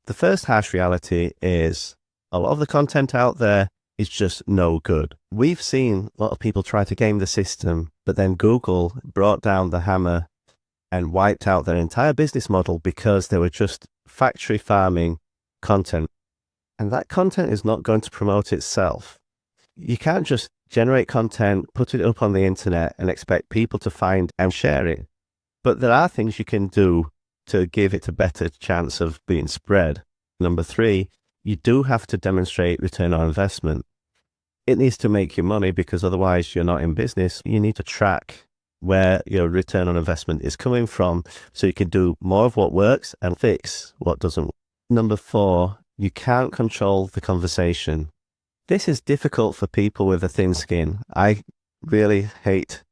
The first harsh reality is a lot of the content out there is just no good. We've seen a lot of people try to game the system, but then Google brought down the hammer and wiped out their entire business model because they were just factory farming content. And that content is not going to promote itself. You can't just generate content, put it up on the internet, and expect people to find and share it. But there are things you can do to give it a better chance of being spread. Number three, you do have to demonstrate return on investment. It needs to make you money because otherwise you're not in business. You need to track where your return on investment is coming from so you can do more of what works and fix what doesn't. Number four, you can't control the conversation. This is difficult for people with a thin skin. I really hate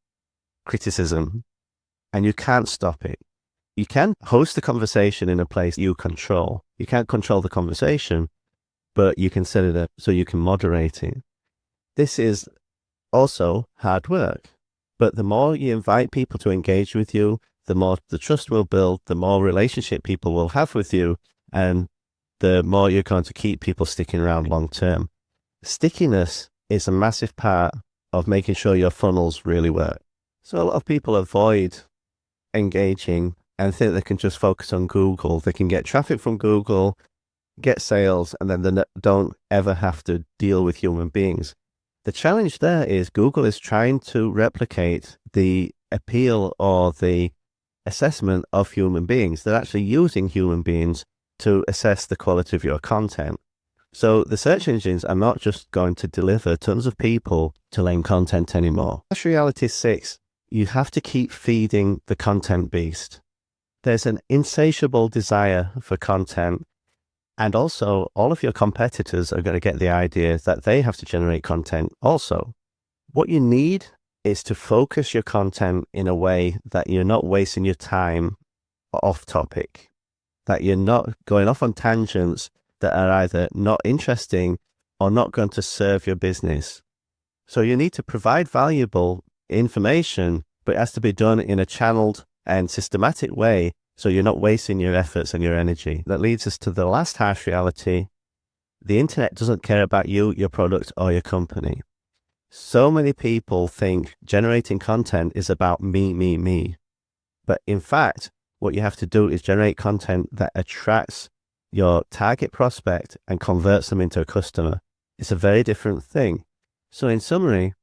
criticism, and you can't stop it. You can host the conversation in a place you control. You can't control the conversation, but you can set it up so you can moderate it. This is also hard work, but the more you invite people to engage with you, the more the trust will build, the more relationship people will have with you, and the more you're going to keep people sticking around long term. Stickiness is a massive part of making sure your funnels really work. So a lot of people avoid engaging and think they can just focus on Google. They can get traffic from Google, get sales, and then they don't ever have to deal with human beings. The challenge there is Google is trying to replicate the appeal or the assessment of human beings. They're actually using human beings to assess the quality of your content. So the search engines are not just going to deliver tons of people to lame content anymore. That's reality 6. You have to keep feeding the content beast. There's an insatiable desire for content, and also all of your competitors are going to get the idea that they have to generate content also. What you need is to focus your content in a way that you're not wasting your time off topic, that you're not going off on tangents that are either not interesting or not going to serve your business. So you need to provide valuable information, but it has to be done in a channeled and systematic way so you're not wasting your efforts and your energy. That leads us to the last harsh reality. The internet doesn't care about you, your product, or your company. So many people think generating content is about me. But in fact, what you have to do is generate content that attracts your target prospect and converts them into a customer. It's a very different thing. So in summary,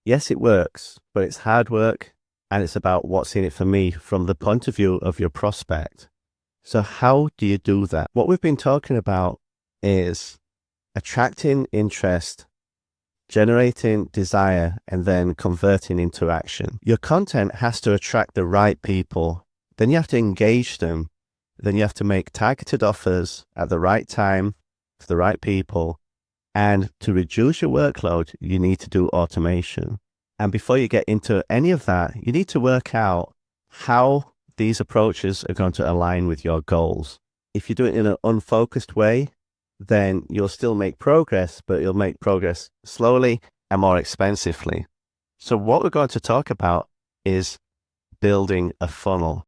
yes, it works, but it's hard work, and it's about what's in it for me from the point of view of your prospect. So how do you do that? What we've been talking about is attracting interest, generating desire, and then converting into action. Your content has to attract the right people. Then you have to engage them. Then you have to make targeted offers at the right time to the right people. And to reduce your workload, you need to do automation. And before you get into any of that, you need to work out how these approaches are going to align with your goals. If you do it in an unfocused way, then you'll still make progress, but you'll make progress slowly and more expensively. So what we're going to talk about is building a funnel.